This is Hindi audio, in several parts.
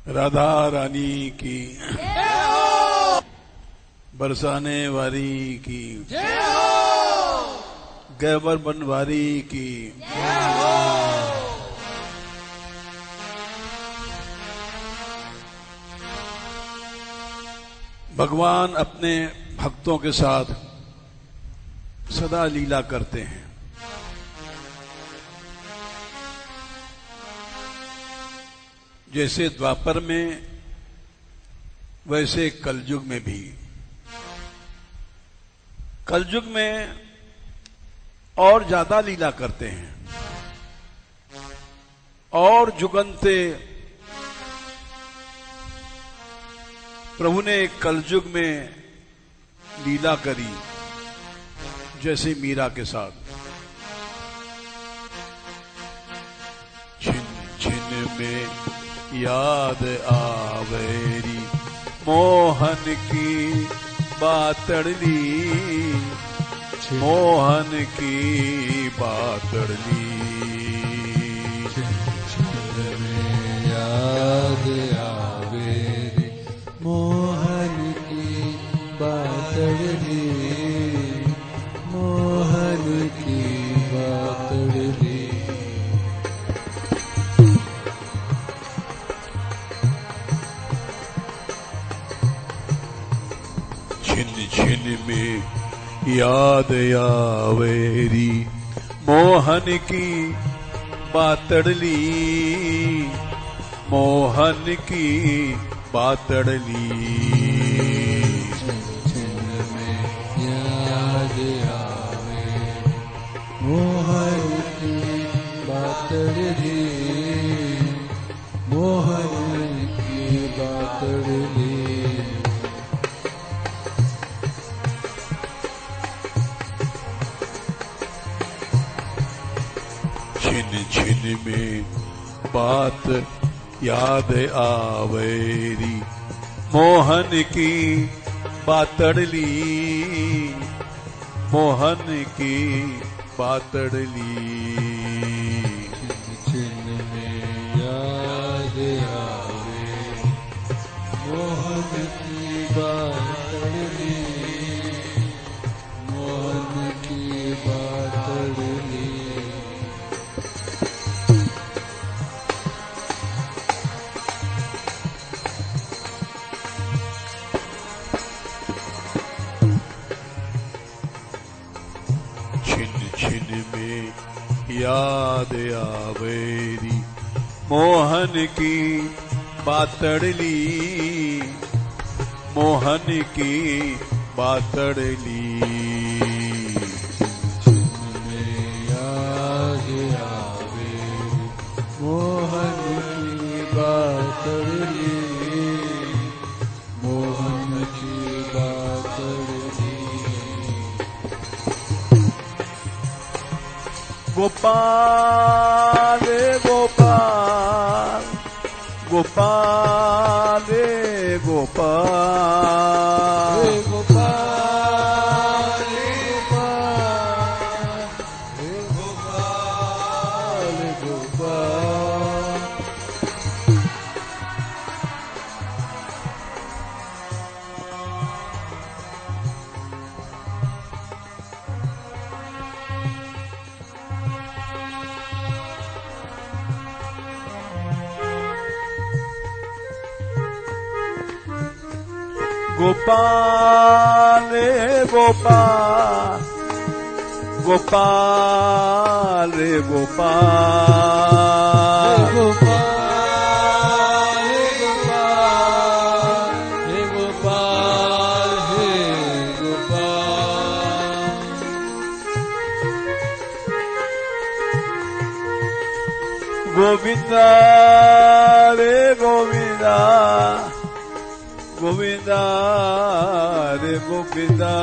राधा रानी की बरसाने वाली की गैबर बनवारी की भगवान अपने भक्तों के साथ सदा लीला करते हैं। जैसे द्वापर में वैसे कलयुग में भी। कलयुग में और ज्यादा लीला करते हैं और जुगंते प्रभु ने कलयुग में लीला करी, जैसे मीरा के साथ। छिन छिन में याद आवेरी मोहन की बातड़ली, मोहन की बातड़ली। याद आवेरी मोहन की बातड़ली, मोहन की बातड़ली। छिन छिन में याद आवेरी मोहन की बातड़ली, मोहन की बातड़ली। छिन में याद आवेरी मोहन की बातड़ली, मोहन की बातड़ली। छिन छिन में बात याद आवेरी मोहन की बातड़ली, मोहन की बातड़ली। छिन में याद आवेरी मोहन की बातड़ली, मोहन की बातड़ली। छिन में याद आवेरी मोहन की बातड़ली, मोहन की बातड़ली। छिन में याद आवेरी मोहन की बातड़ली, मोहन की बातड़ली। गोपाल गोपाल गोपाल गोपाल हे गोपाल, हे गोपाल, हे गोपाल। गोपाल गोपाल गोपाल गोपाल गोपाल, हे गोपाल, हे गोपाल। गोविंदा रे गोविंदा, गोविंदा रे गोविंदा।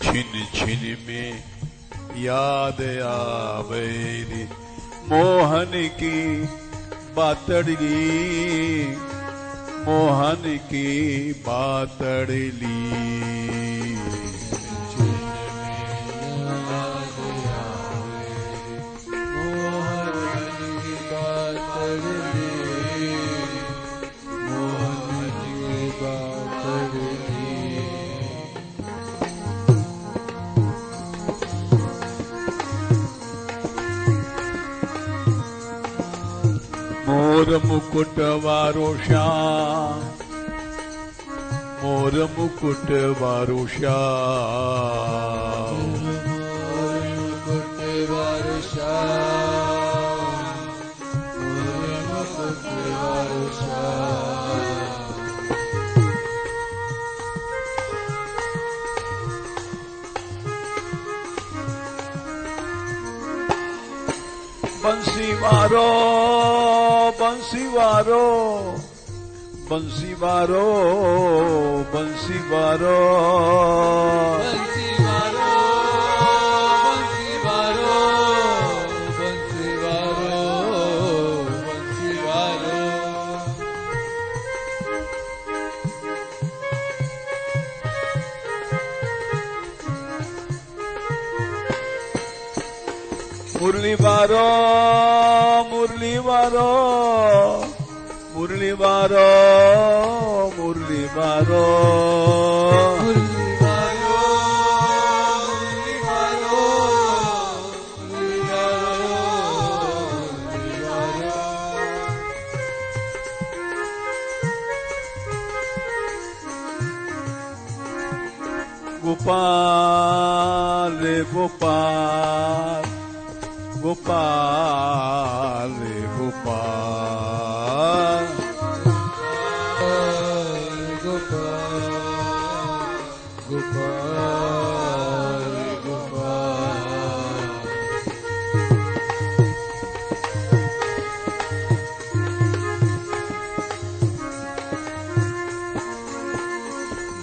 छिन छिन में याद आवेरी मोहन की बातड़ली, मोहन की बातड़ली। मोर मुकुट वारो श्याम, मोर मुकुट वारो श्याम, मोर मुकुट वारो श्याम, मोर मुकुट वारो श्याम। बंसी वारो, बंसी वारो, बंसी वारो, बंसी वारो, बंसी वारो, बंसी वारो, बंसी वारो, बंसी वारो। मुरली वारो, मुरली वारो, मुरली वारो, मुरली वारो, मुरली वारो, मुरली वारो, मुरली वारो, गोपाल रे गोपाल, गोपाल रे गोपाल, गोपाल, गोपाल, गोपाल।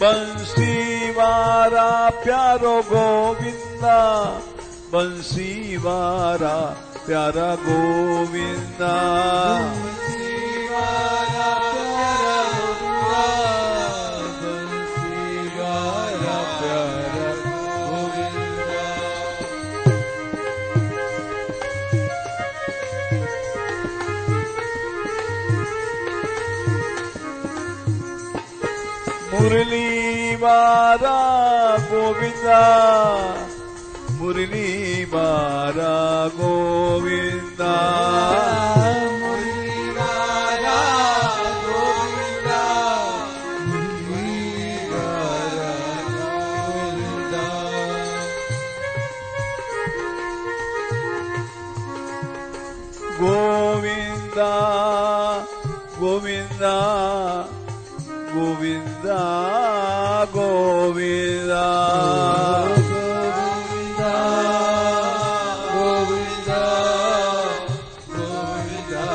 बंसी वारा प्यारो गोविंदा, बंसी वारा प्यारा गोविंदा, बंसी वारा प्यारा गोविंदा, बंसी वारा प्यारा गोविंदा। मुरली वारा गोविंदा, मुरली वारा गोविंदा, मुरली वारा गोविंदा, मुरली वारा गोविंदा। गोविंदा, गोविंदा, गोविंदा, गोविंदा, गोविंदा, गोविंदा, गोविंदा,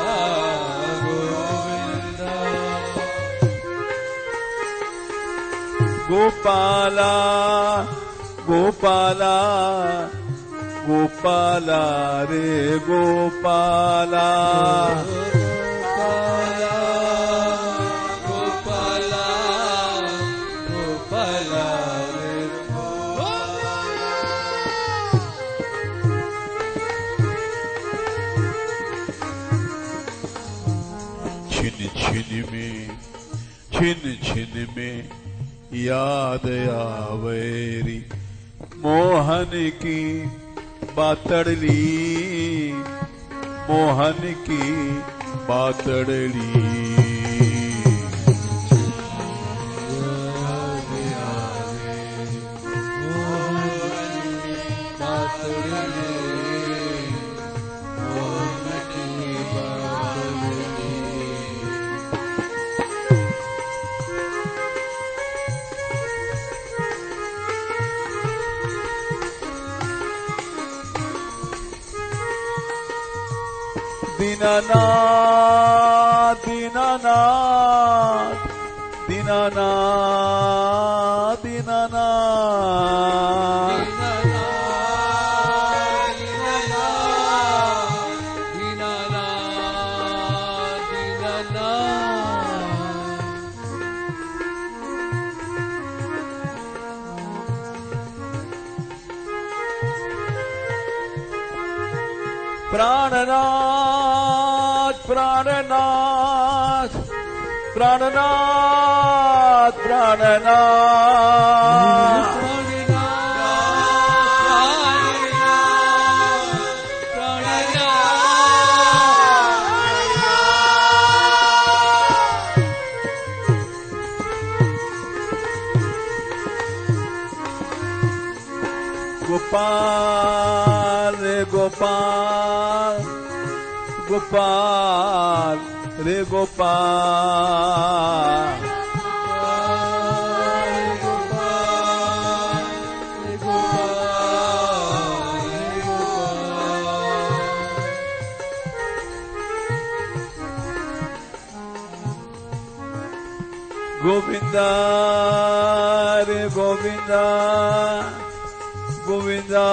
गोविंदा। गोपाला, गोपाला, गोपाला रे गोपाला, गोपाला, गोपाला, गोपाला रे गोपाला। छिन छिन में, छिन छिन में याद आवेरी मोहन की बातड़ली, मोहन की बातड़ली। दीनानाथ, दीनानाथ, दीनानाथ, दीनानाथ, प्राणनाथ प्राणनाथ प्राणनाथ प्राणनाथ गोपाल रे गोपाल गोपाल रे गोपाल गोविंदा रे गोविंदा गोविंदा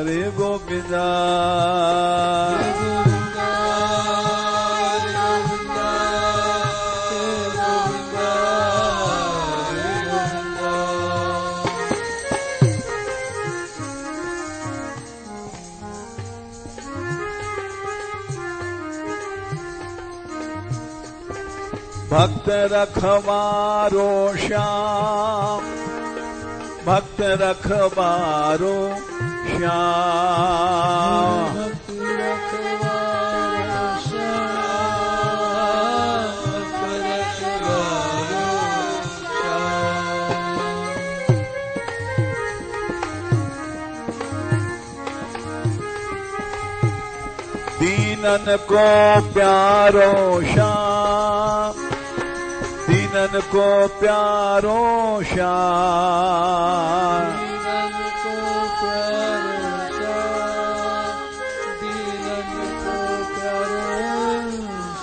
रे गोविंदा भक्त रखवारो श्याम भक्त रखवारो श्याम दीनन को प्यारो श्याम दीनन को प्यारो श्याम दीनन को प्यारो श्याम दीनन को प्यारो श्याम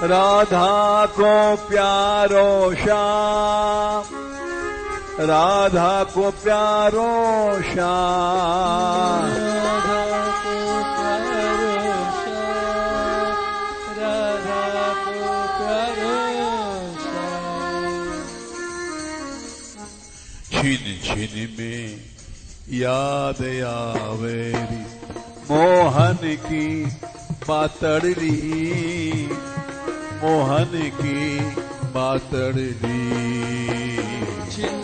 राधा को प्यारो श्याम राधा को प्यारो श्याम राधा को प्यारो श्याम राधा को प्यारो श्याम छिन छिन में याद आवेरी मोहन की बातड़ली मोहन की बातड़ली छिन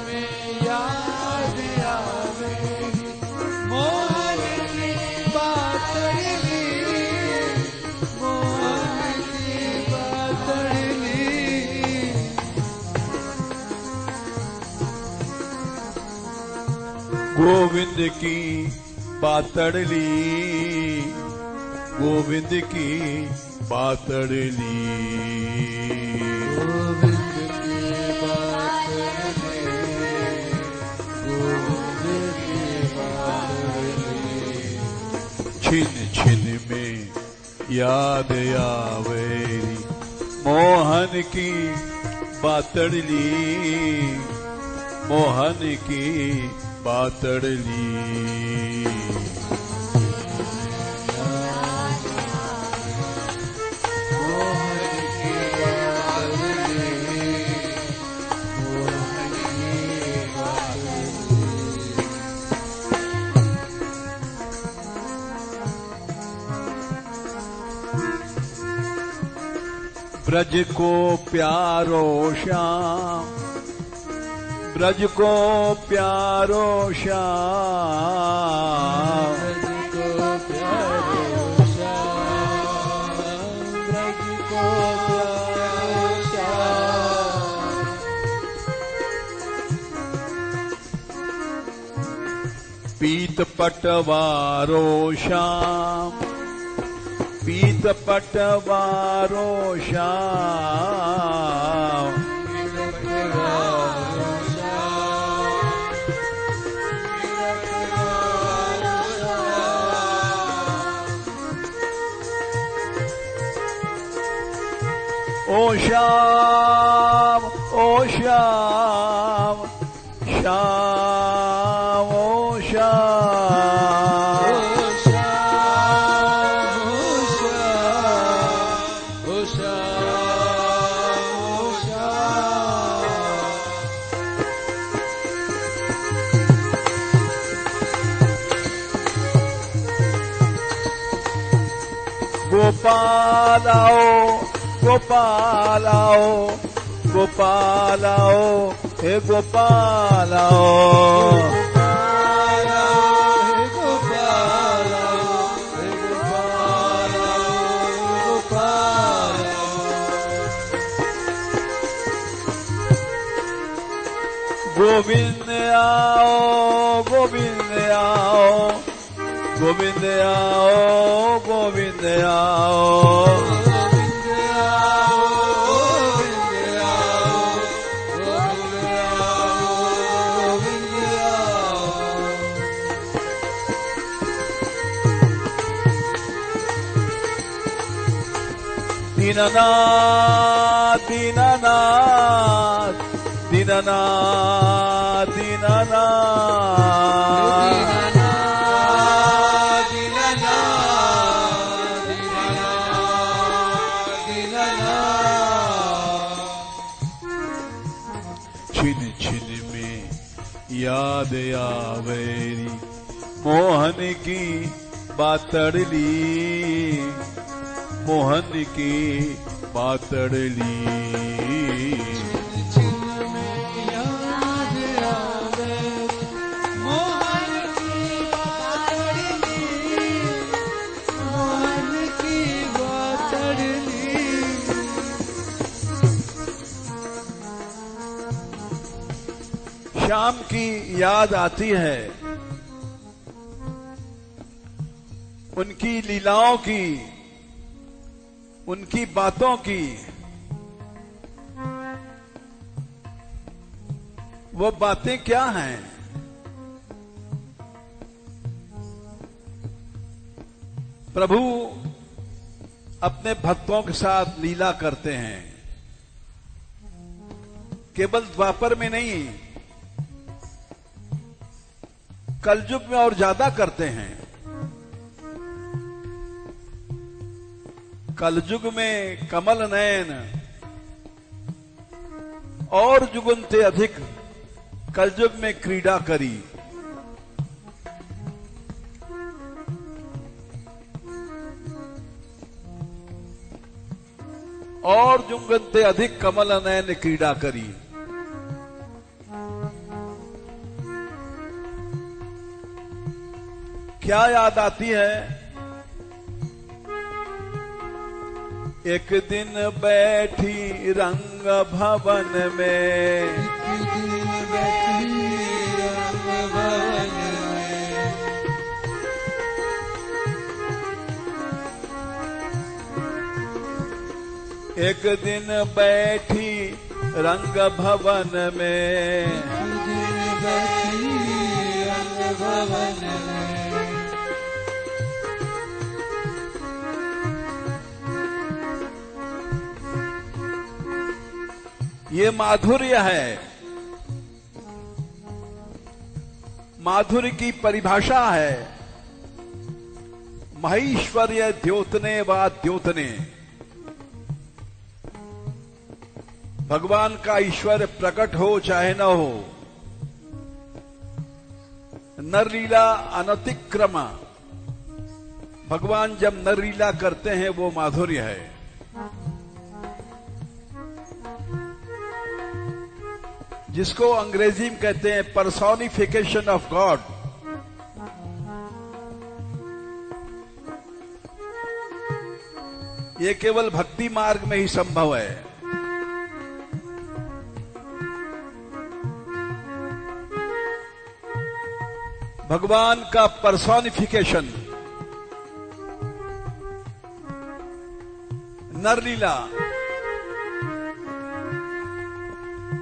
में याद आवेगी मोहन की बातड़ली मोहन की बातड़ली गोविंद की बातड़ली गोविंद की बातड़ली गोविंद की बातड़ली गोविंद की बातड़ली छिन छिन में याद आवेरी मोहन की बातड़ली मोहन की बातड़ली ब्रज को प्यारो श्याम ब्रज को प्यारो श्याम ब्रज को प्यारो श्याम ब्रज को प्यारो श्याम पीत पटवारो श्याम पीत पटवारो श्याम ओ श्याम ओ श्याम श्याम ओ श्याम ओ श्याम गोपाल आओ, गोपाल आओ, गोपाल आओ, हे गोपाल आओ, गोपाल आओ, हे गोपाल आओ, हे गोपाल आओ, गोपाल आओ। गोविंद आओ, गोविंद आओ, गोविंद आओ, गोविंद आओ, दीननाथ, दीननाथ, दीननाथ, दीननाथ, छिन छिन में याद आवेरी मोहन की बातड़ली, मोहन की बातड़ली, छिन में याद आवे मोहन की बातड़ली, मोहन की बातड़ली। श्याम की याद आती है, उनकी लीलाओं की, उनकी बातों की। वो बातें क्या हैं? प्रभु अपने भक्तों के साथ लीला करते हैं, केवल द्वापर में नहीं, कलयुग में और ज्यादा करते हैं। कलयुग में कमल नयन और जुगुन्ते अधिक कलयुग में क्रीड़ा करी। और जुगुन्ते अधिक कमल नयन क्रीड़ा करी। क्या याद आती है? एक दिन बैठी रंग भवन में, एक दिन बैठी रंग भवन में, एक दिन बैठी रंग भवन में, एक दिन बैठी रंग भवन में। ये माधुर्य है। माधुर्य की परिभाषा है महेश्वर्य द्योतने व द्योतने। भगवान का ईश्वर प्रकट हो चाहे न हो, नरलीला अनतिक्रमा। भगवान जब नरलीला करते हैं वो माधुर्य है। जिसको अंग्रेजी में कहते हैं पर्सोनिफिकेशन ऑफ गॉड। ये केवल भक्ति मार्ग में ही संभव है। भगवान का पर्सोनिफिकेशन नरलीला।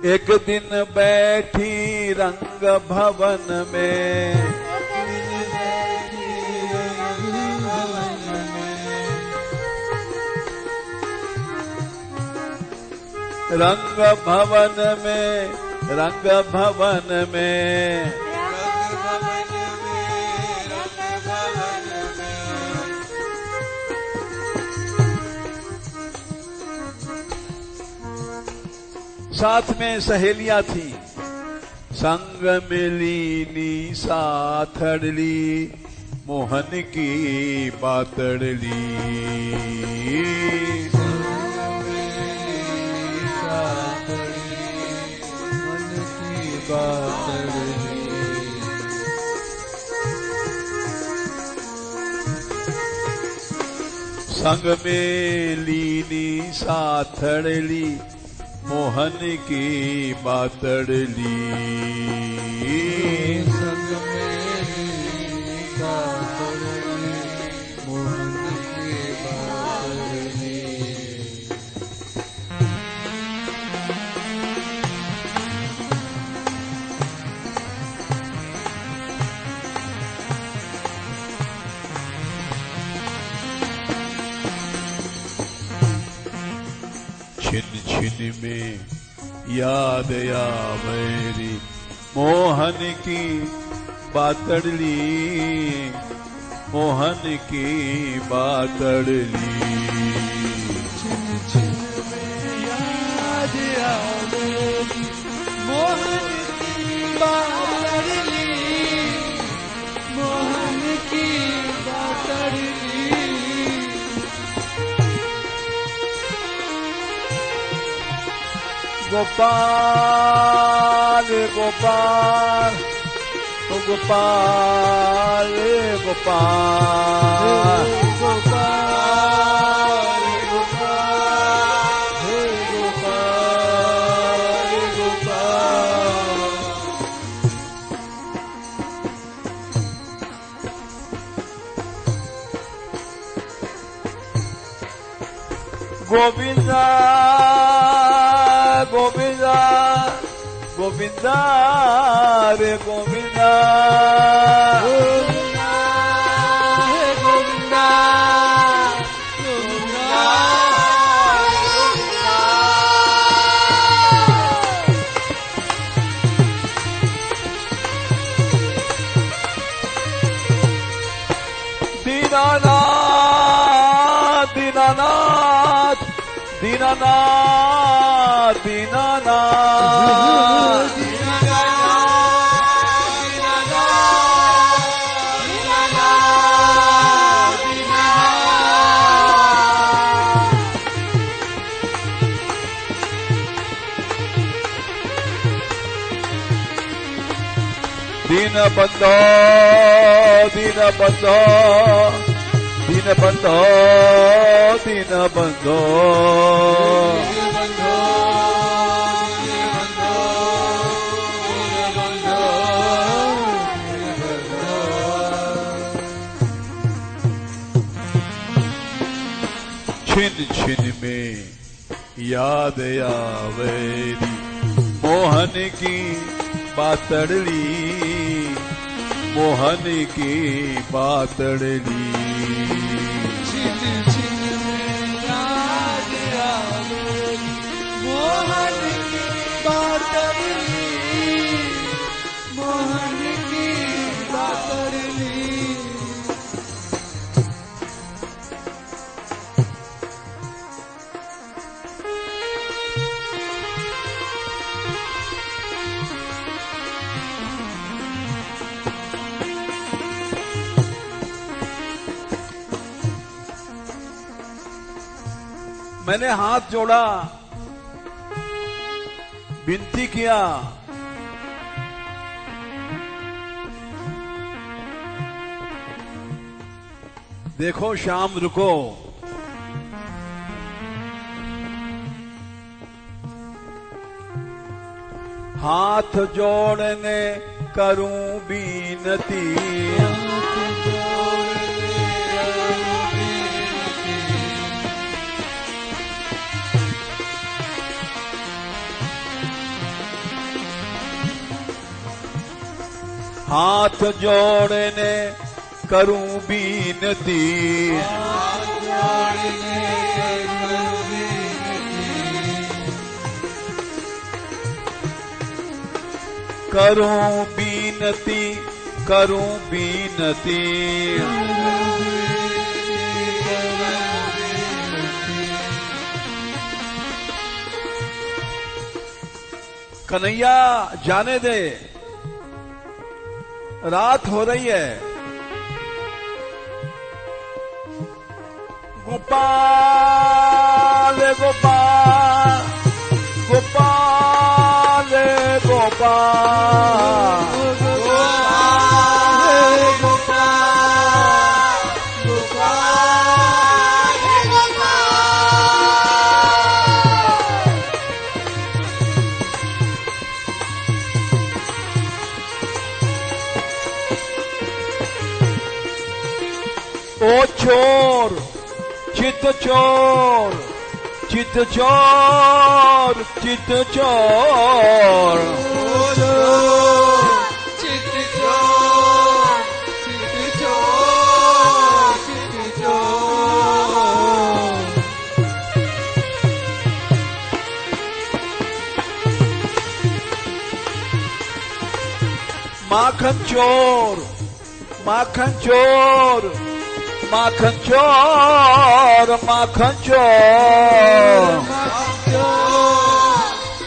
एक दिन बैठी रंग भवन में, रंग भवन में, रंग भवन में, साथ में सहेलियां थी। संग मिलीनी साथड़ली मोहन की बातड़ली। मन की बातड़ली। संग में लीनी साथड़ली मोहन की बातड़ली। संग में लीनी साथड़ली मोहन की बातड़ली। छिन छिन में याद आवेरी मोहन की बातड़ली। मोहन की बातड़ली। छिन छिन में याद आवेरी मोहन की बातड़ली। मोहन की बातड़ली। गोपाल गोपाल ओ गोपाल गोपाल गोपाल गोपाल हे गोपाल गोपाल। गोविंदा गोविंदा गोविंदा रे गोविंदा। गोविंदा हे गोविंदा गोविंदा दीनानाथ दीनानाथ दीनानाथ दीनानाथ। दीन बंधो दीन बंधो दीन बंधो दीन बंधो। छिन छिन में याद आवेरी मोहन की बातड़ली। मोहन की बातड़ली। छिन छिन में याद आवेरी मोहन की बातड़ली। मोहन की बातड़ली। मैंने हाथ जोड़ा, विनती किया, देखो शाम रुको। हाथ जोड़ने करूं बीनती। हाथ जोड़ने करूं बीनती। करूं बीनती करूं बीनती। कन्हैया जाने दे, रात हो रही है, गोपाल गोपाल गोपाल गोपाल ओ चोर चित चोर चित चोर चित चोर चित चोर चित चोर चित चोर माखन चोर माखन चोर माखन चोर माखन चोर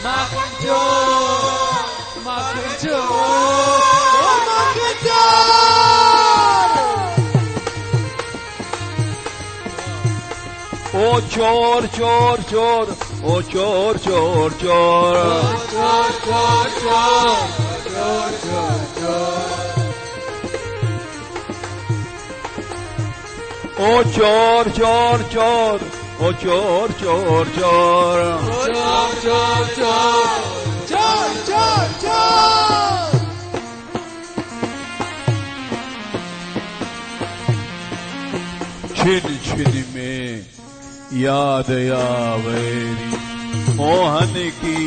माखन चोर माखन चोर माखन चोर ओ चोर चोर चोर ओ चोर चोर चोर चोर चोर चोर चोर चोर चोर ओ चोर चोर चोर ओ चोर चोर चोर चोर चोर चोर चोर चोर चोर छिन छिन में याद आवेरी मोहन की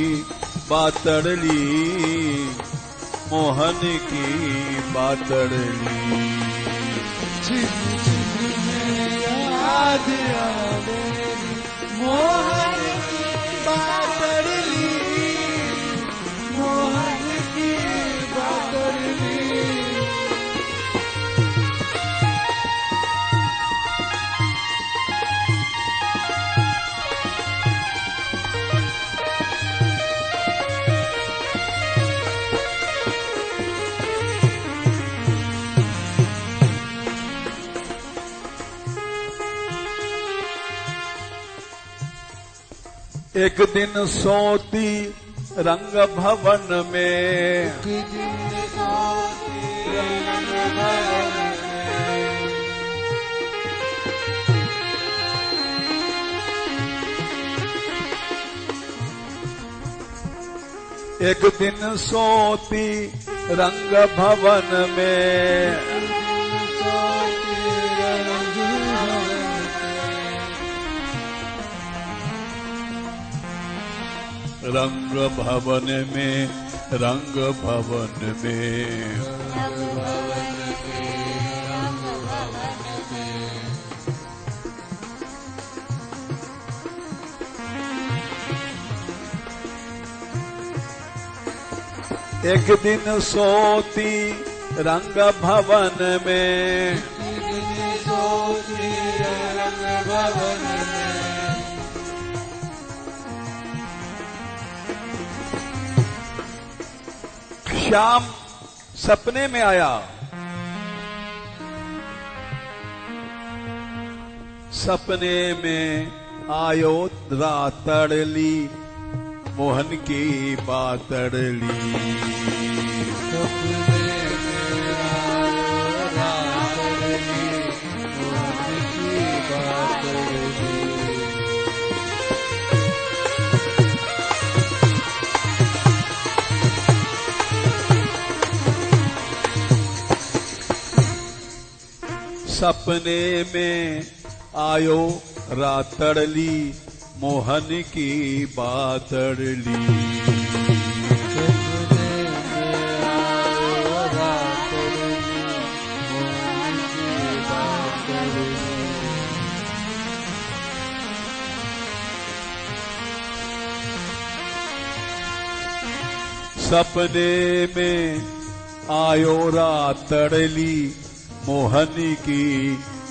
बातड़ली मोहन की बातड़ली याद आवे मोहन की बातड़ली मोहन की बातड़ली एक दिन सोती रंग भवन में एक दिन सोती रंग भवन में रंग भवन में रंग भवन में एक दिन सोती रंग भवन में सोती रंग भवन में श्याम सपने में आया सपने में आयो रातड़ली मोहन की बातड़ली सपने में आयो रातड़ली मोहन की बातड़ली सपने में आयो रातड़ली मोहन की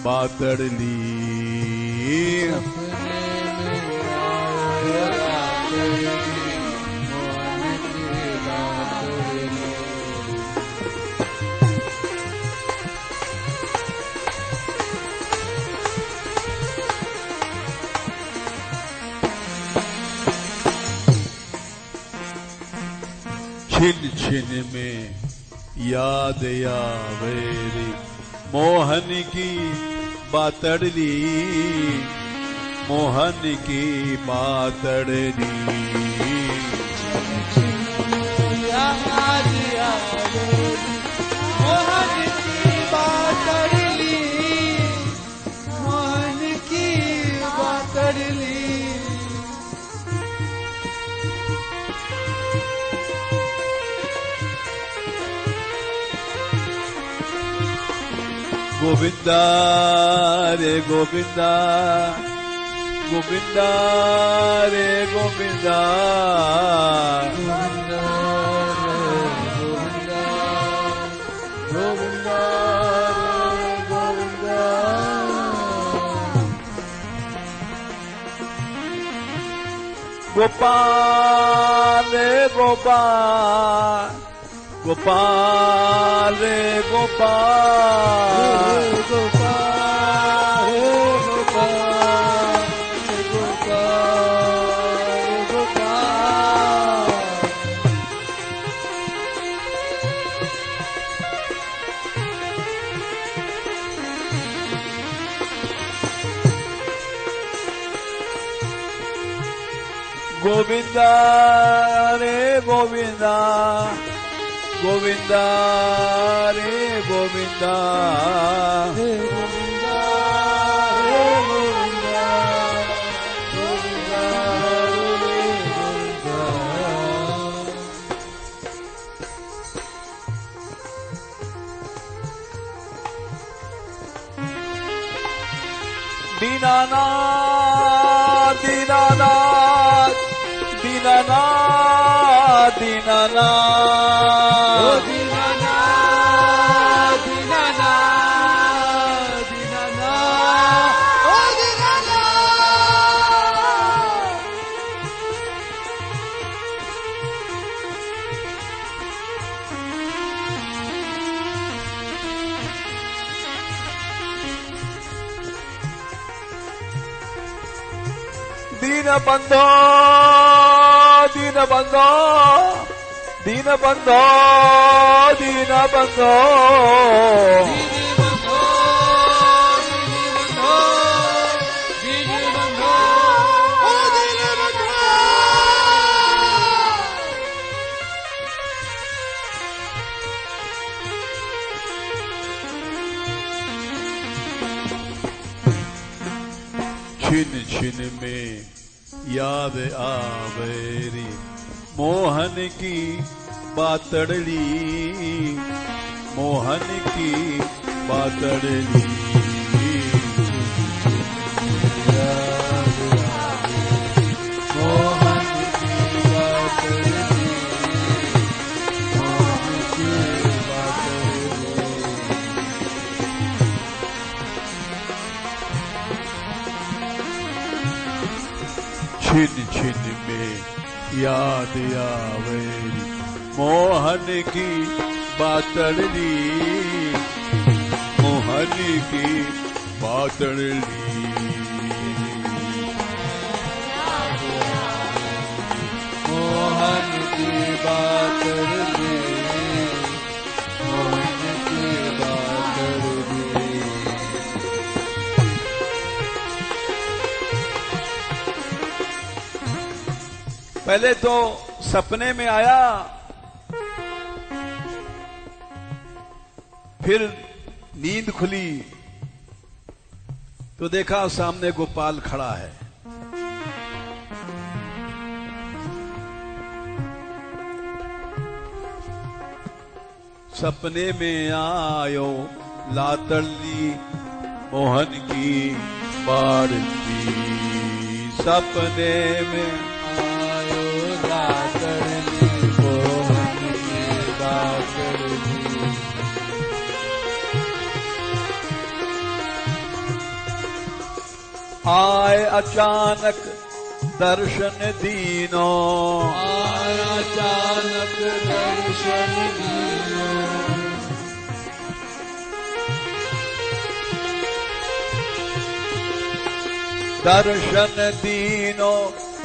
बातड़ली छिन छिन में याद आवे रे मोहन की बातड़ली, मोहन की बातड़ली। याद आवे मोहन की बातड़ली, मोहन की बातड़ली। गोविंदा रे गोविंदा, गोविंदा रे गोविंदा, गोविंदा रे गोविंदा, गोविंदा रे गोविंदा। गोपाल रे गोपाल, गोपाल रे गोपाल, गोपाल रे गोपाल, गोपाल रे गोपाल। गोविंदा रे गोविंदा, गोविंदा रे गोविंदा, हे गोविंदा रे गोविंदा, गोविंदा रे गोविंदा। दीनानाथ दीनानाथ दीनानाथ दीनानाथ, ओ दीनानाथ दीनानाथ दीनानाथ, ओ दीनानाथ। दीनबंधो दीनबंधो दीनबंधो दीनबंधो, छिन छिन में याद आवे रे मोहन की बातड़ली, मोहन की बातड़ली। मोहन की बातड़ली, मोहन की बातड़ली। छिन छिन में याद आवे मोहन की बातड़ली, मोहन की बातड़ली। मोहन की बातड़ली, मोहन की बातड़ली। पहले तो सपने में आया, फिर नींद खुली तो देखा सामने गोपाल खड़ा है। सपने में आयो लातड़ली, मोहन की बाड़ली। सपने में आयो लातड़ली, मोहन की बातड़ली। आए अचानक दर्शन दीनो, आए अचानक दर्शन दीनो। दर्शन दीनो,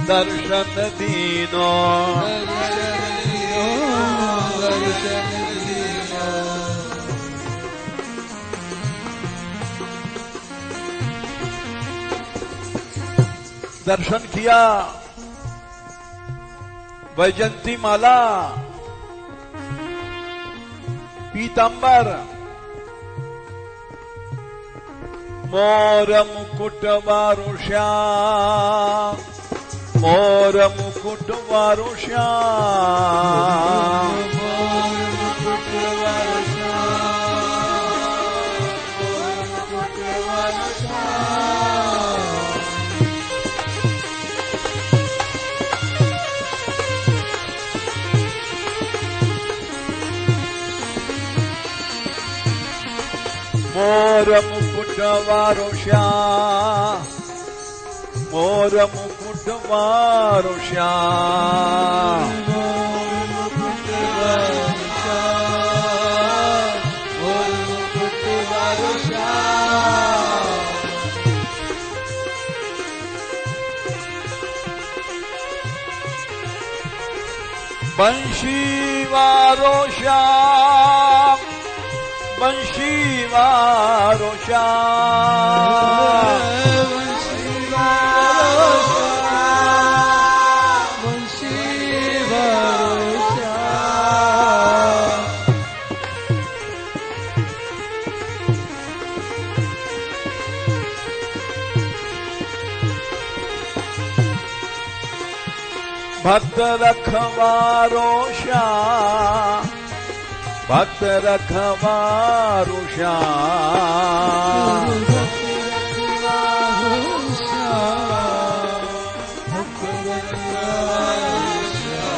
दर्शन दीनो, दर्शन दीनो। दर्शन दीनो। दर्शन किया वैजंती माला, पीतांबर, मोर मुकुट वारो श्याम, मोर मुकुट वारो श्याम, मोर मुकुट वारो श्याम, मोर मुकुट वारो श्याम। मोर मुकुट वारो श्याम, मोर मुकुट वारो श्याम, मोर मुकुट वारो श्याम, मोर मुकुट वारो श्याम। बंशी वारो श्याम, बंशी वारो श्याम, बंशी वारो श्याम, बंशी वारो श्याम। भक्त रखवारो श्याम, भक्त रखवारो श्याम, भक्त रखवारो श्याम, भक्त रखवारो श्याम।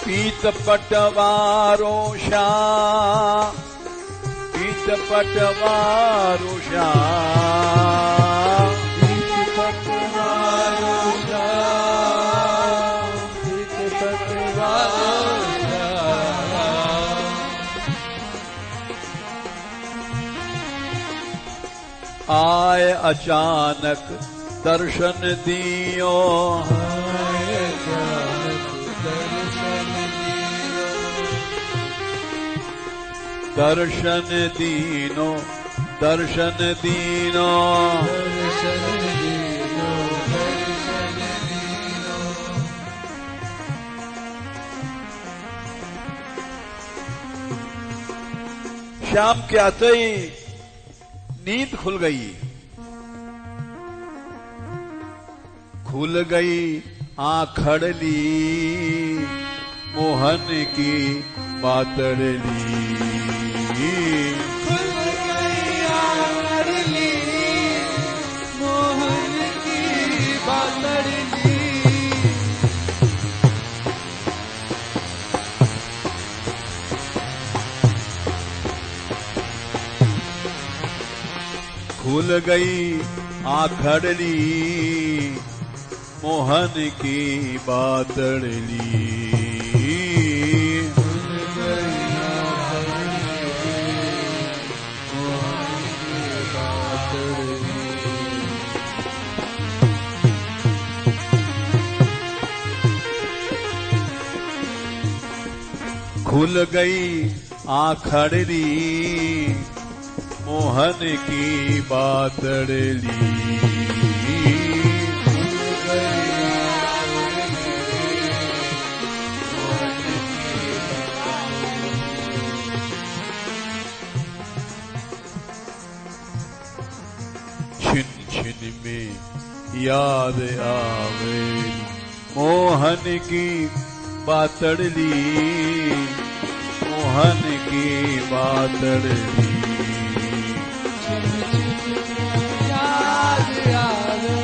पीत पटवारो श्याम, पीत पटवारो श्याम, पीत पटवारो श्याम, पीत पटवारो श्याम। आय अचानक दर्शन दियो, आय अचानक दर्शन दियो, दर्शन दीनो, दर्शन दीनो, दर्शन दीनो, दर्शन दीनो। शाम के आते ही नींद खुल गई, खुल गई आंखड़ली, मोहन की बातड़ली, खुल गई आंखड़ली, मोहन की बातड़ली। खुल गई आंखड़ली, मोहन की बातड़ली, खुल गई आंखड़ली, मोहन की बातड़ली। खुल गई आंखड़ली, मोहन की बातड़ली, छिन छिन में याद आवे मोहन की बातड़ली, मोहन की बातड़ली, याद आवे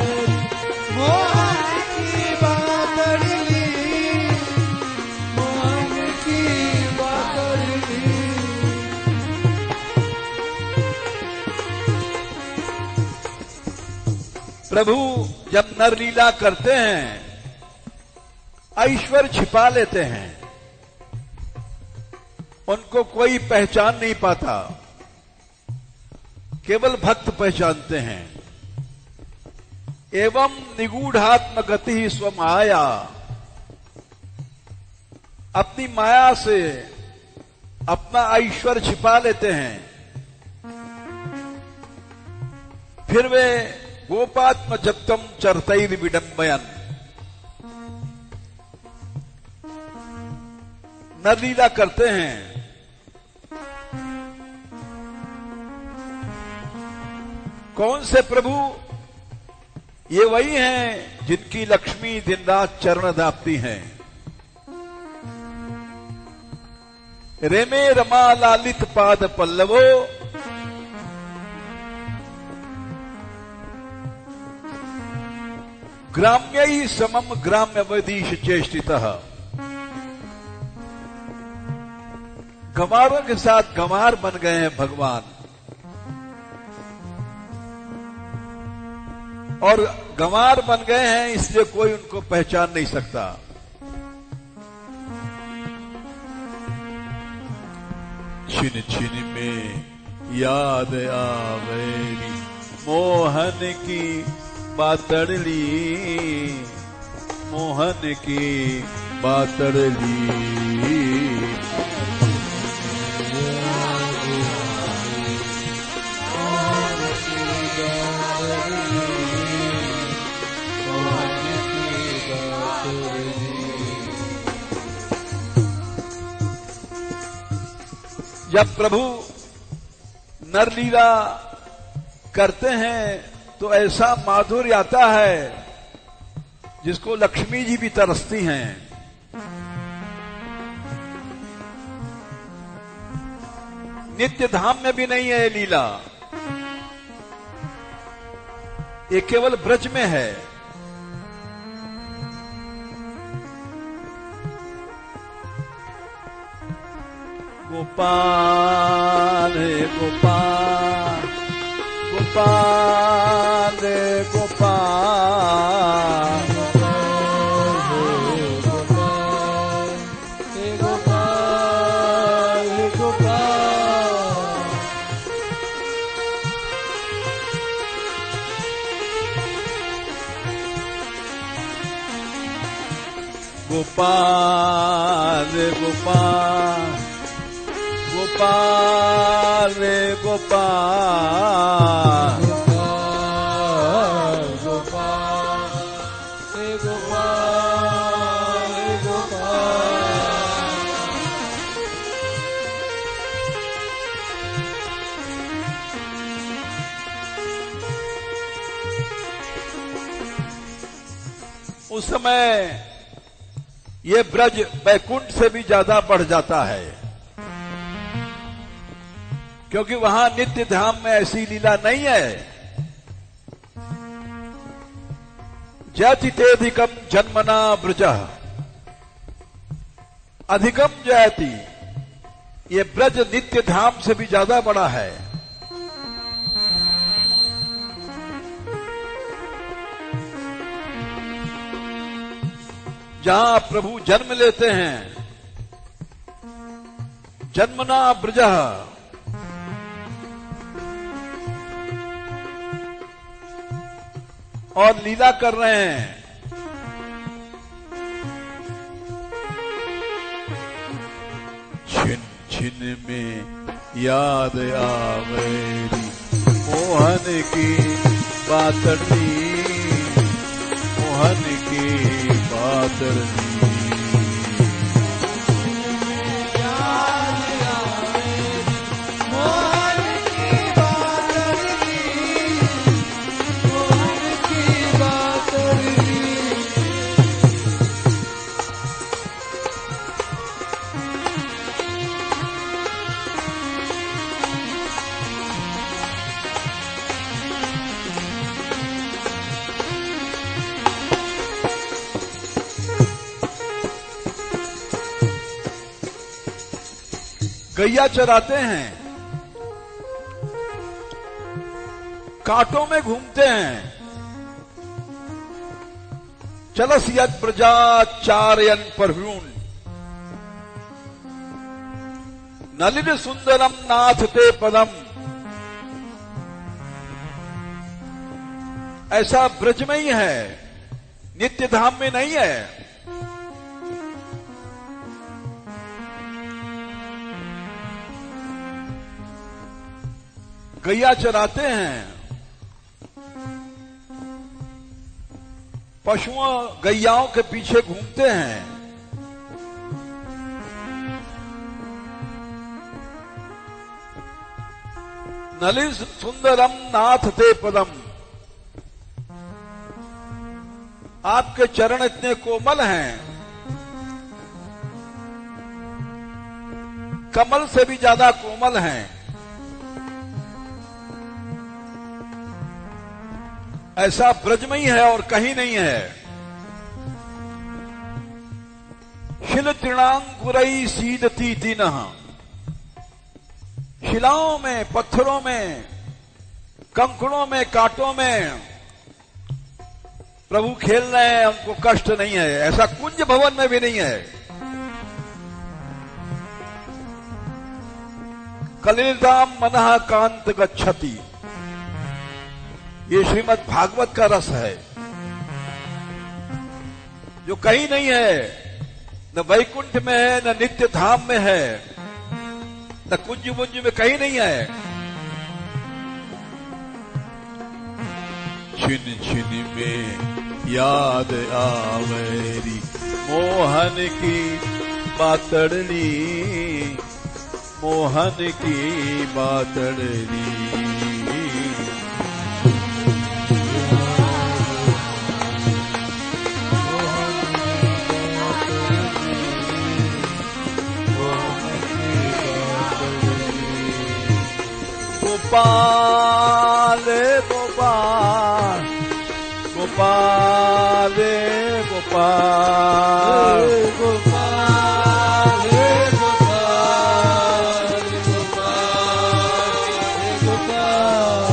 मोहन की बातड़ली, मोहन की बातड़ली। प्रभु जब नर लीला करते हैं ऐश्वर्य छिपा लेते हैं, उनको कोई पहचान नहीं पाता, केवल भक्त पहचानते हैं। एवं निगूढ़ात्म गति स्वमाया, अपनी माया से अपना ऐश्वर्य छिपा लेते हैं। फिर वे गोपात्म जप्तम चरतैर विडंबयन, नरलीला करते हैं। कौन से प्रभु? ये वही हैं जिनकी लक्ष्मी दिन रात चरण दापती हैं। रेमे रमा लालित पाद पल्लवो, ग्राम्य समम ग्राम्यवधीश चेष्टितः। गंवारों के साथ गंवार बन गए हैं भगवान, और गंवार बन गए हैं इसलिए कोई उनको पहचान नहीं सकता। छिन छिन में याद आवेरी मोहन की बातड़ली, मोहन की बातड़ली। जब प्रभु नरलीला करते हैं तो ऐसा माधुर्य आता है जिसको लक्ष्मी जी भी तरसती हैं। नित्य धाम में भी नहीं है ये लीला, ये केवल ब्रज में है। गोपाल गोपाल गोपाल गोपाल गोपाल गोपाल गोपाल गोपाल गोपाल गोपाल गोपाल। उस समय ये ब्रज बैकुंठ से भी ज्यादा बढ़ जाता है, क्योंकि वहां नित्य धाम में ऐसी लीला नहीं है। जयतितेधिकम जन्मना ब्रजः, अधिकम जयति, ये ब्रज नित्य धाम से भी ज्यादा बड़ा है। जहां प्रभु जन्म लेते हैं, जन्मना ब्रजः, और लीला कर रहे हैं। छिन छिन में याद आवेरी मोहन की बातड़ी, मोहन की बातड़ी। गैया चराते हैं, कांटों में घूमते हैं। चलस यद प्रजा चारयन परह्यून, नलिन सुंदरम नाथ ते पदम। ऐसा ब्रज में ही है, नित्य धाम में नहीं है। गैया चराते हैं, पशुओं गैयाओं के पीछे घूमते हैं। नलिस सुंदरम नाथ ते पदम, आपके चरण इतने कोमल हैं, कमल से भी ज्यादा कोमल हैं। ऐसा ब्रज में ही है और कहीं नहीं है। शिल तृणांकुरई सीदती तीनः, शिलाओं में, पत्थरों में, कंकड़ों में, कांटों में प्रभु खेल रहे हैं, उनको कष्ट नहीं है। ऐसा कुंज भवन में भी नहीं है। कलिलताम मनः कांत गच्छति, ये श्रीमद् भागवत का रस है जो कहीं नहीं है। न वैकुंठ में है, न नित्य धाम में है, न कुंज मुंज में कहीं नहीं है। छिन छिन में याद आवेरी मोहन की बातड़नी, मोहन की बातड़नी। गोपाल गोपाल गोपाल गोपाल गोपाल गोपाल गोपाल।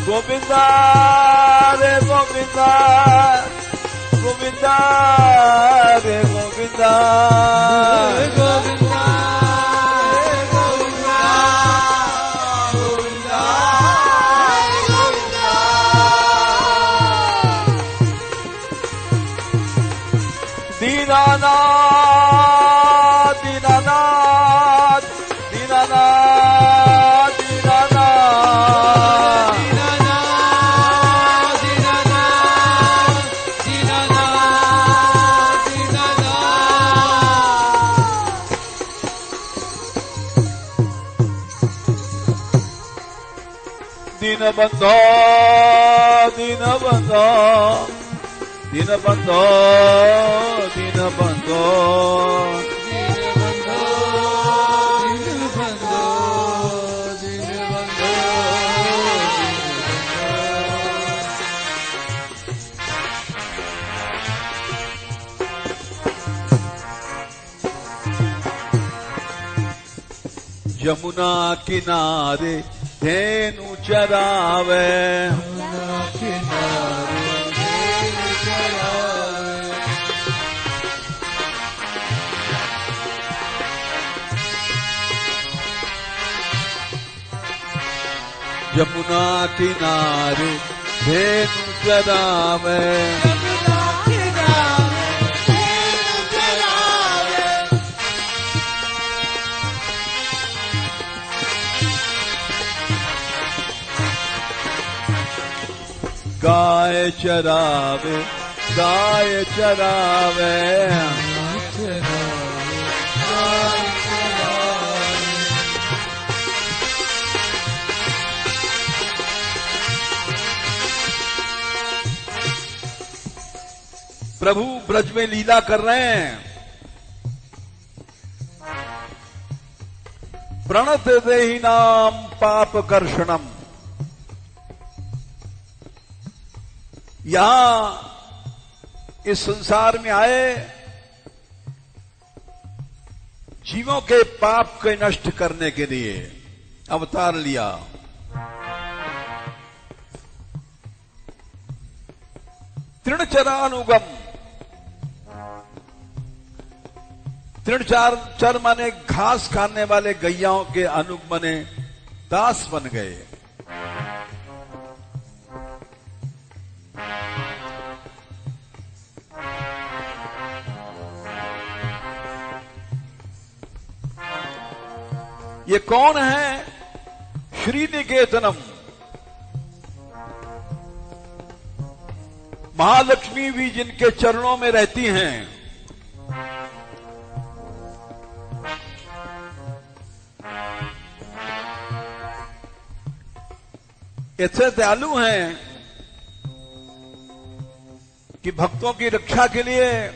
गोविंदा रे गोविंदा, गोविंदा रे गोविंदा, गोविंदा रे गोविंदा, गोविंदा गोविंदा। दीनानाथ दीनानाथ दीनानाथ दीनानाथ दीनबंधो दीनबंधो दीनबंधो दीनबंधो दीनबंधो दीनबंधो दीनबंधो। यमुना किनारे धेनु चरावे, यमुना किनारे धेनु चरावे। यमुना किनारे धेनु चरावे, यमुना किनारे धेनु चरावे। गाय चरावे, गाय चरावे, गाय चरावे। प्रभु ब्रज में लीला कर रहे हैं। प्रणत देहि नाम पाप कर्षणम, यहां इस संसार में आए जीवों के पाप के नष्ट करने के लिए अवतार लिया। तृणचरानुगम, तृणचार चर माने घास खाने वाले गैयाओं के अनुग बने दास बन गए। ये कौन है? श्री निकेतनम, महालक्ष्मी भी जिनके चरणों में रहती हैं। ऐसे दयालु हैं कि भक्तों की रक्षा के लिए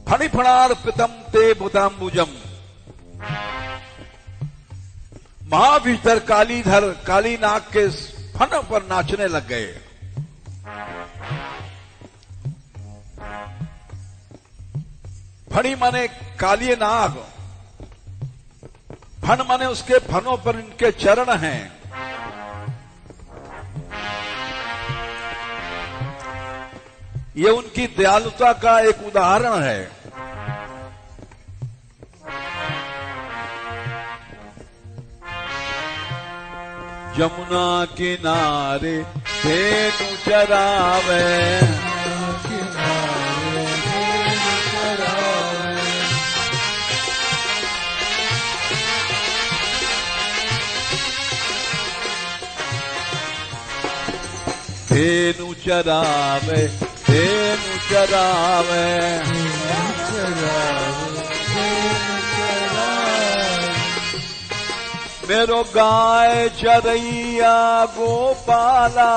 फणिफणार्पितम ते बुदाम्बुजम, महाविष्धर कालीधर काली नाग के फन पर नाचने लग गए। फणी माने काली नाग, फन माने उसके फनों पर इनके चरण हैं। ये उनकी दयालुता का एक उदाहरण है। जमुना किनारे धेनु चरावे, किनारे धेनु चरावे, धेनु चरावे, धेनु चरावे, मेरो गाय चरैया गोपाला,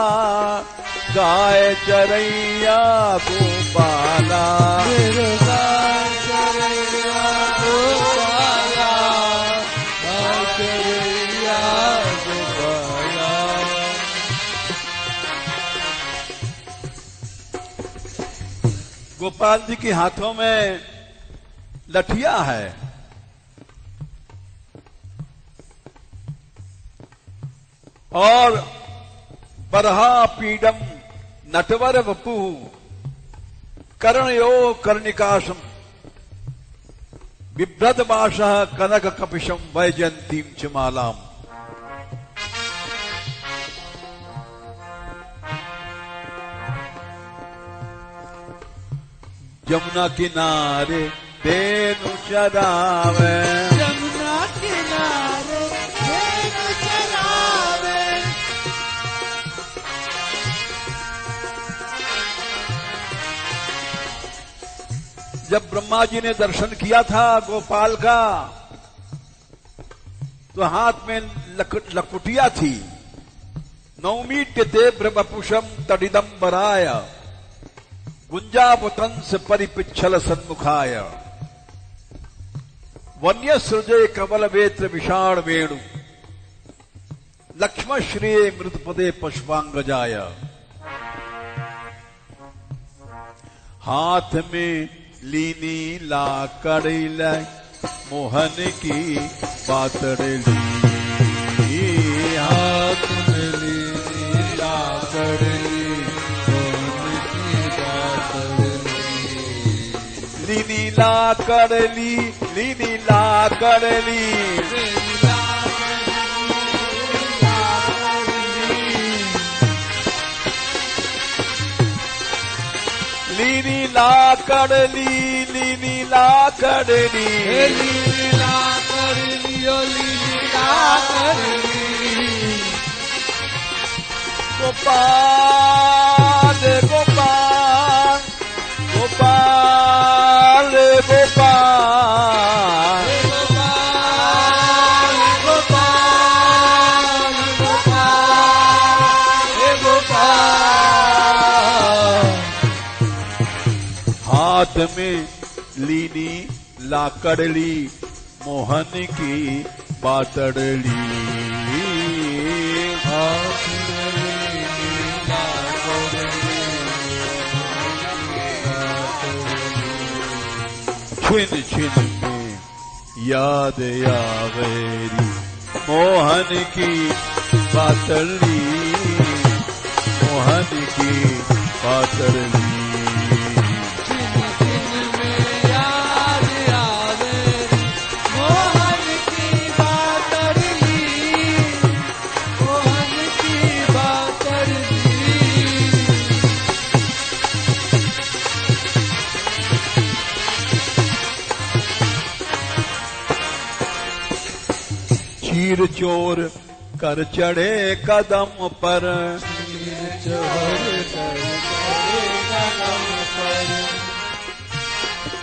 गाय चरैया गोपाला, मेरो गाय चरैया गोपाला, गाय चरैया गोपाला। गोपाल जी के हाथों में लठिया है और बरहा पीडम नटवर वपु कर्णयो कर्णिकाशम बिभ्रदमाश कनक कपिशम वैजयंतीम च मालाम। जमुना किनारे धेनु चरावे, जमुना किनारे धेनु चरावे, जब ब्रह्मा जी ने दर्शन किया था गोपाल का तो हाथ में लकुटिया थी। नौमीट्यते ब्रह्मपुषम तडिदम बराय गुंजावतंस परिपिच्छल सन्मुखाय वन्य सृजय कमल वेत्र विषाण वेणु लक्ष्मण श्रेय मृतपदे पशुपांगजाय। हाथ में लीनी ला कड़ैल मोहन की बातड़ली, हाथ में लीनी ला कड़ली मोहन की बातड़ली, लीनी ला कड़ली, लीनी ला कड़ली, लीनी ला कड़ली, लीनी ला कड़ली, लीनी ला कड़ली, ओ लीनी ला कड़ली। गोपाल गोपाल गोपाल गोपाल हाथ में लीनी लाकड़ली मोहन की बातड़ली, हाथ में लीनी लाकड़ली छिन छिन में याद आवेरी मोहन की बातड़ली, मोहन की बातड़ली। चीर चोर कर चढ़े कदम पर,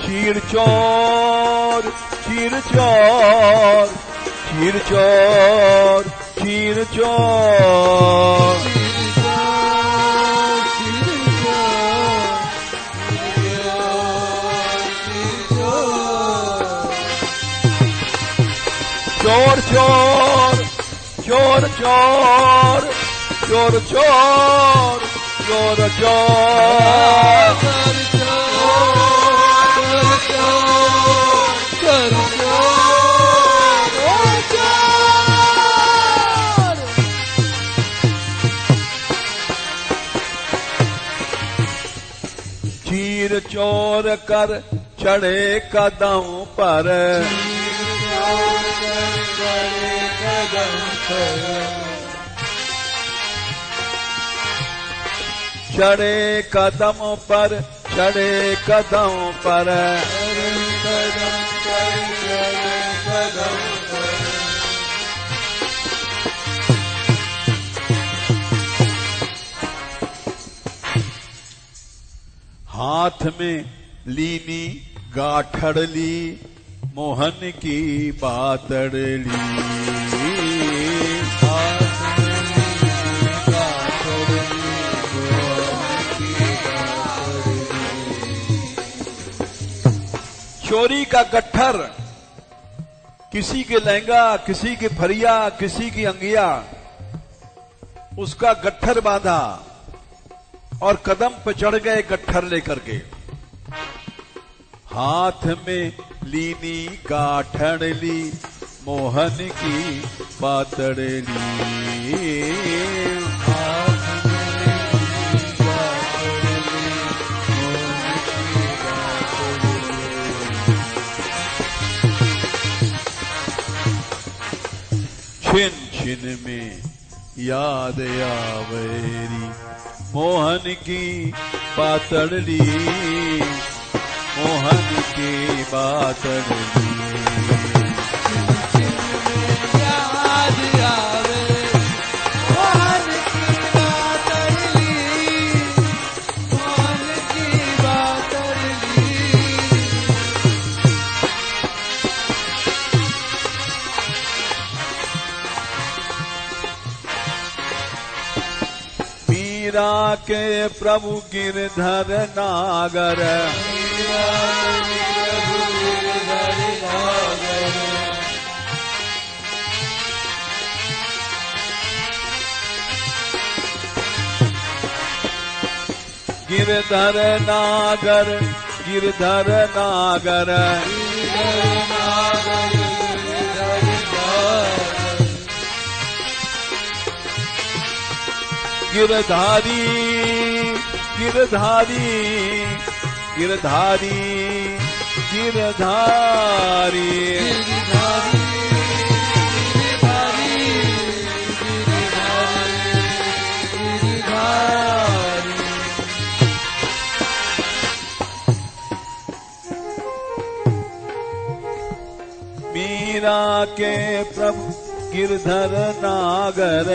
चीर चोर चीर चोर चीर चोर चीर चोर, चोर चोर चोर चोर चोर चोर चोर चीर चोर कर चढ़े कदम पर, चढ़े कदम पर चढ़े कदम पर, हाथ में लीनी गाठड़ ली मोहन की बातड़ ली, चोरी का गट्ठर, किसी के लहंगा, किसी के फरिया, किसी की अंगिया, उसका गट्ठर बांधा और कदम पे चढ़ गए गट्ठर लेकर के। हाथ में लीनी गाठड़ ली मोहन की बातड़ ली, छिन छिन में याद आवेरी मोहन की बातड़ ली, मोहन की बातड़ ली, याद आवे मोहन की बातड़ ली, मोहन की बातड़ ली। मीरा के प्रभु गिरधर नागर, गिरधर नागर गिरधर नागर, गिरधारी गिरधारी गिरधारी गिरधारी, मीरा के प्रभु गिरधर नागर,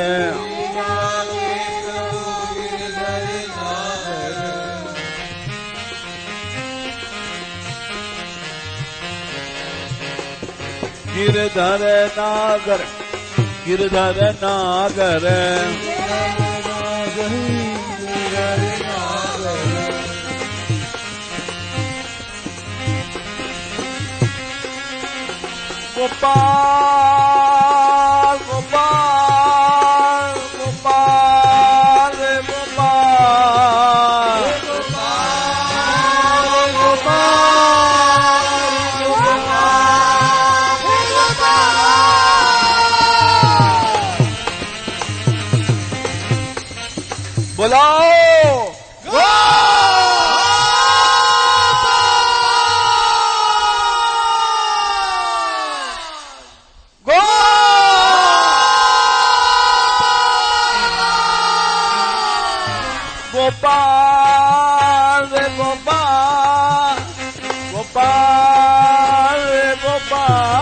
गिरधर नागर गिरधर नागर, गोपाल गोपाल गोपाल गोपाल बोलाओ गोपाल गोपाल गोपाल गोपाल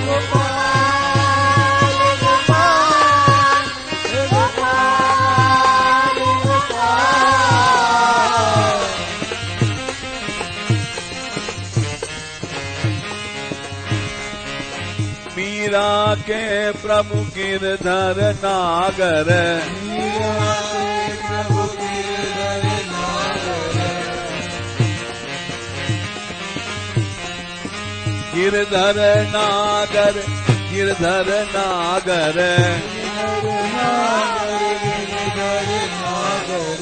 गोपाल के प्रभु गिरधर नागर, मीरा के प्रभु गिरधर नागर, गिरधर नागर, गिरधर नागर, गिरधर नागर,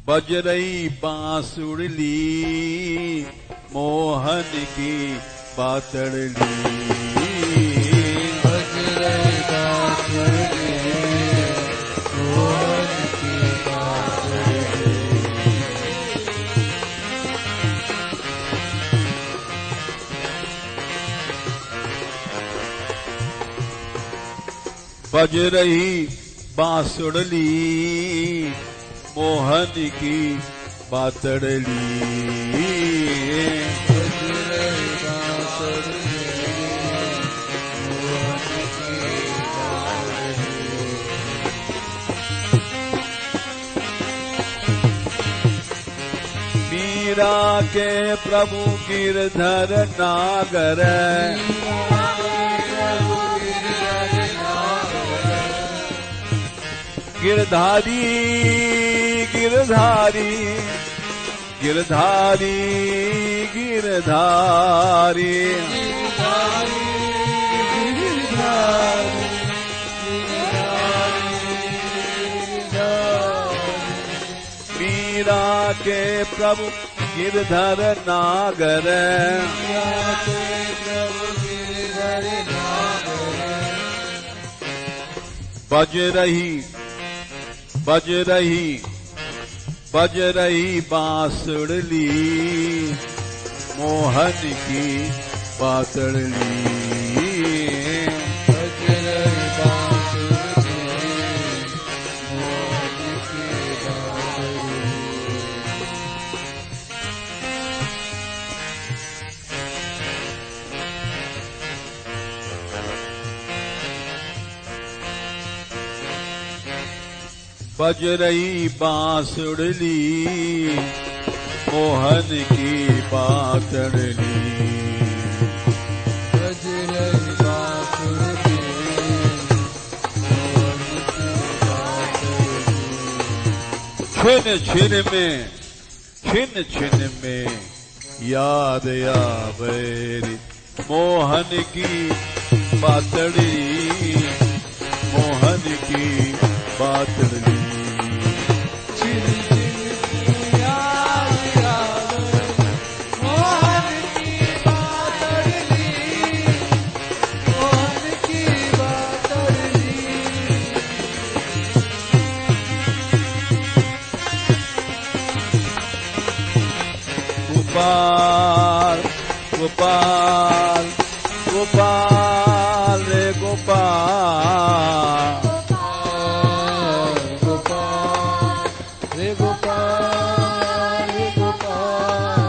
बज रही बांसुड़ली, मोहन की बातड़ली, बज रही बांसुरी, मोहन की बांसुरी, बज रही बांसुड़ली, मोहन की बातड़ली, बज रही बांसुरी, मोहन की बांसुरी, मीरा के प्रभु गिरधर नागर, गिरधारी गिरधारी गिरधारी गिरधारी, मीरा के प्रभु गिरधर नागर, बज रही बांसुड़ली, मोहन की बातड़ली, बज रही बांसुरी, मोहन की बांसुरी, बज रही बांसुड़ली, मोहन की बातड़ली, बज रही बांसुरी, मोहन की बांसुरी, छिन छिन में याद आवेरी, मोहन की बातड़ी, मोहन की बातड़ी, छिन छिन याद आवे, मोहन की बातड़ली, मोहन की बातड़ली, गोपाल गोपाल गोपाल रे गोपाल, गोपाल रे गोपाल रे गोपाल,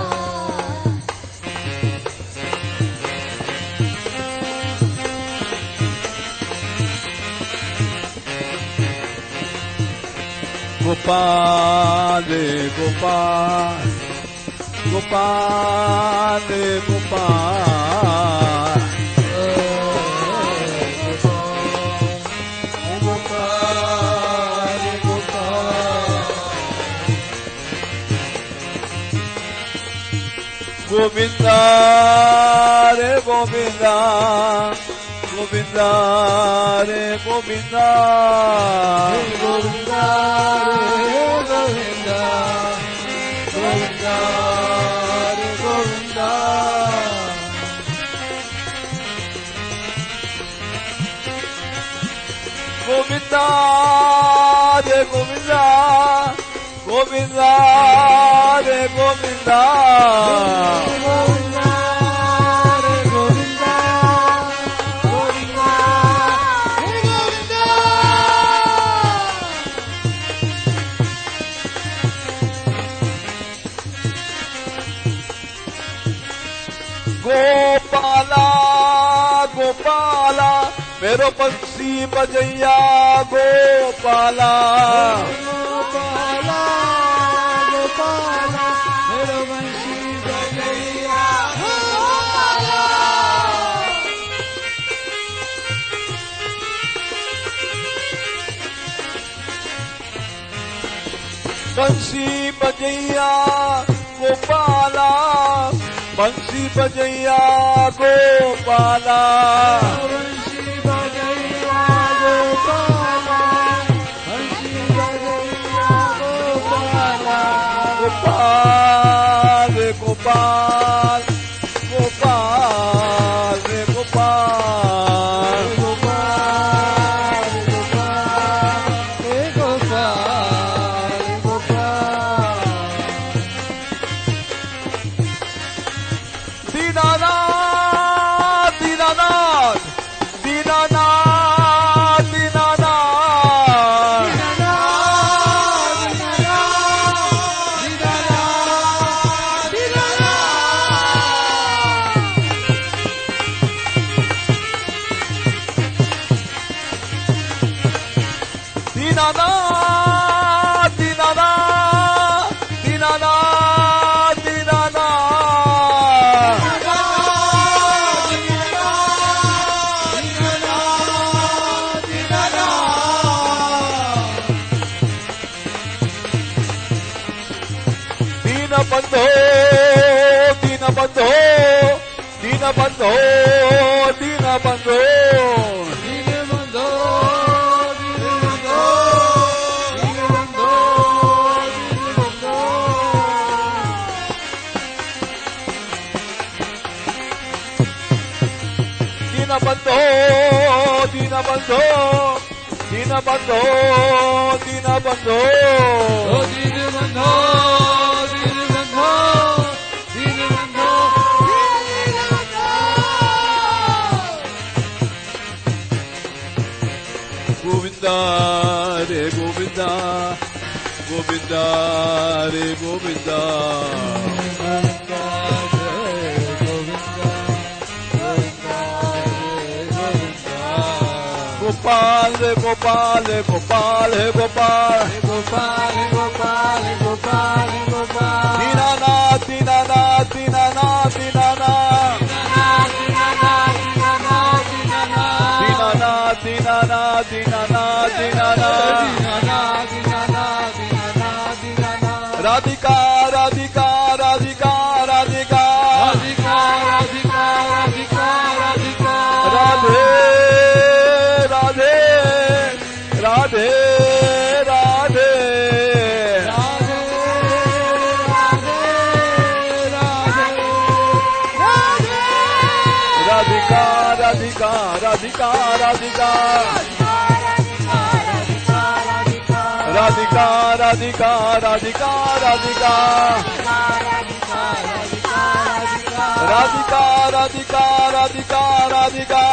गोपाल रे गोपाल, गोपाल रे गोपाल, गोविंदा रे गोविंदा, गोविंदा रे गोविंदा, गोविंदा रे गोविंदा, गोविंदा रे गोविंदा, गोविंदा रे गोविंदा, गोविंदा रे गोविंदा, गोविंदा रे गोविंदा, गोविंदा रे गोविंदा, गोपाला गोपाला मेरो बंसी बजैया गोपाला, गोपाला गोपाला मेरो बंशी बंसी बजैया गोपाला, बंसी बजैया गोपाला, बंसी बजैया गोपाला, बंसी बजैया गोपाला, गोपाल रे गोपाल, गोपाल रे गोपाल, गोपाल गोपाल हे गोपाल गोपाल। दीनानाथ दीनानाथ दीनानाथ दीनानाथ, दीनानाथ दीनानाथ दीनानाथ दीनबंधो दीनबंधो दीनबंधो दीनबंधो, दीनबंधो दीनबंधो दीनबंधो दीनबंधो दीनबंधो दीनबंधो दीनबंधो, ओ दीनबंधो दीनबंधो दीनबंधो गोविंदा रे गोविंदा, गोविंदा रे गोविंदा, गोपाल रे गोपाल रे गोपाल है गोपाल, गोपाल गोपाल गोपाल गोपाल दीनानाथ दीनानाथ दीनानाथ दीनानाथ, दीनानाथ दीनानाथ दीनानाथ दीनानाथ, राधिका राधिका राधिका राधिका, राधे राधे राधे राधे, राधिका राधिका राधिका राधिका, राधिका राधिका राधिका राधिका, राधिका राधिका राधिका राधिका,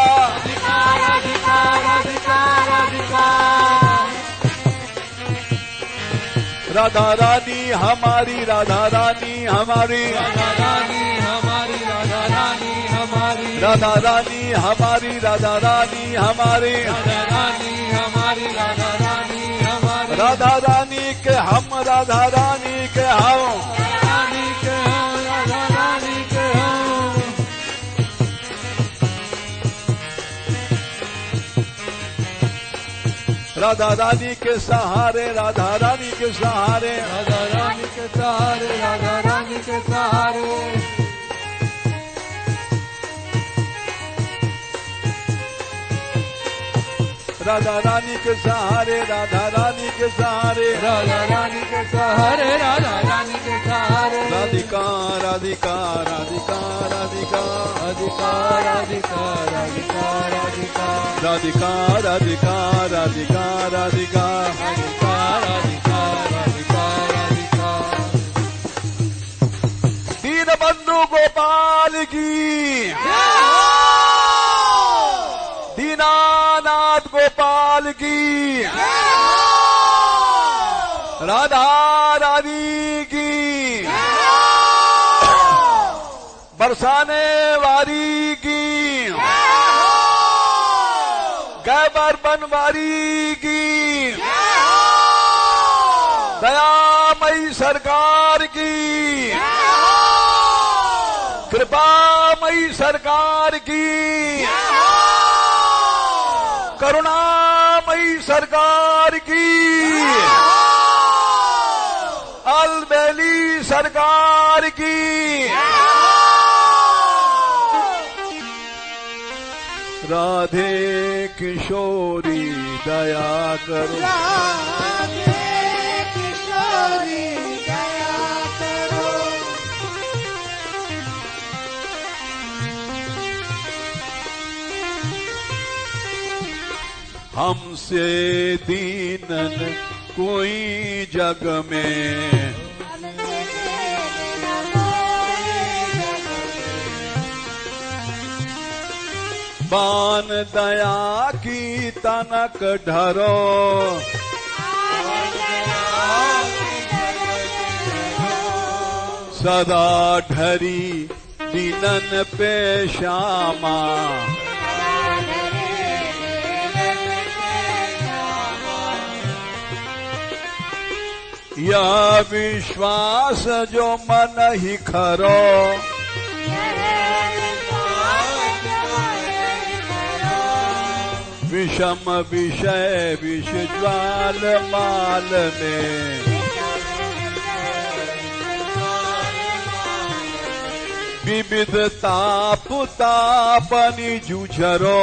राधा रानी हमारी, राधा रानी हमारी, राधा रानी हमारी, राधा रानी हमारी, राधा रानी हमारी, राधा रानी हमारी, राधा रानी हमारी, राधा रानी हमारी, राधा रानी के हम, राधा रानी के हम, रानी के हम, राधा रानी के हम, राधा रानी के सहारे, राधा रानी के सहारे, राधा रानी के सहारे, राधा रानी के सहारे, राधा रानी के सहारे, राधा रानी के सहारे, राधा रानी के सहारे, राधा रानी के सहारे, राधिका राधिका राधिका राधिका, राधिका राधिका राधिका राधिका, राधिका राधिका राधिका राधिका, राधिका राधिका राधिका राधिका, दीनबंधु गोपाल की, दीनानाथ गोपाल की, राधा रानी की, बरसाने वारी की, गैबर बनवारी की, दयामयी सरकार की, कृपामयी सरकार की, करुणामयी सरकार की, सरकार की। राधे किशोरी दया करो। राधे किशोरी दया करो। हमसे दीनन कोई जग में, बान दया की तनक ढरो। सदा ढरी दीनन पे श्यामा, यह विश्वास जो मन ही खरो। विषम विषय विष ज्वाल माल में, विविध ताप तापनि जूझरो।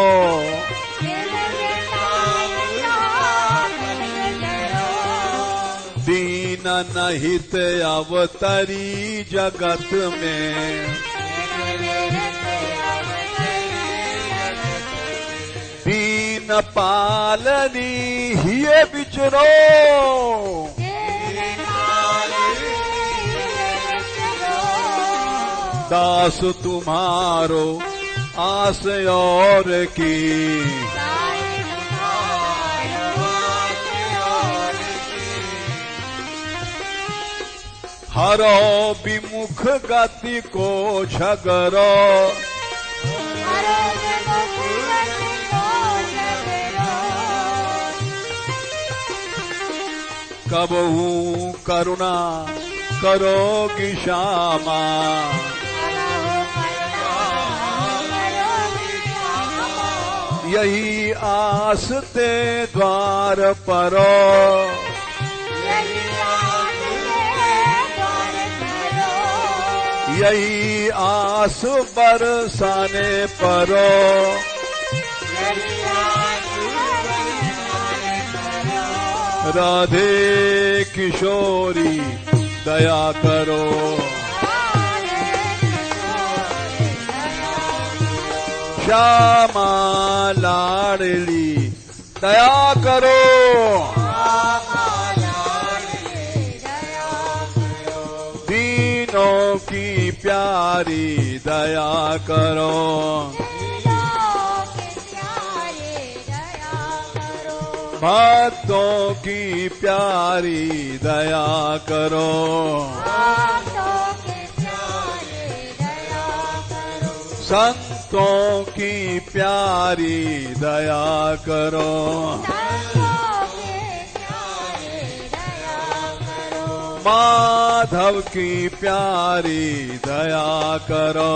दीन नहित अवतरी जगत में, दीन पालनी हिये विचरो। दास तुम्हारो आस और की, हरो विमुख गति को झगरो। कबहू करुणा करोगी श्यामा, यही आस ते द्वार परो। यही आस बरसाने परो। राधे किशोरी दया करो। श्यामा लाडली दया करो। दीनों की प्यारी दया करो। भक्तों की प्यारी दया करो। संतों की प्यारी दया करो। माधव की प्यारी दया करो।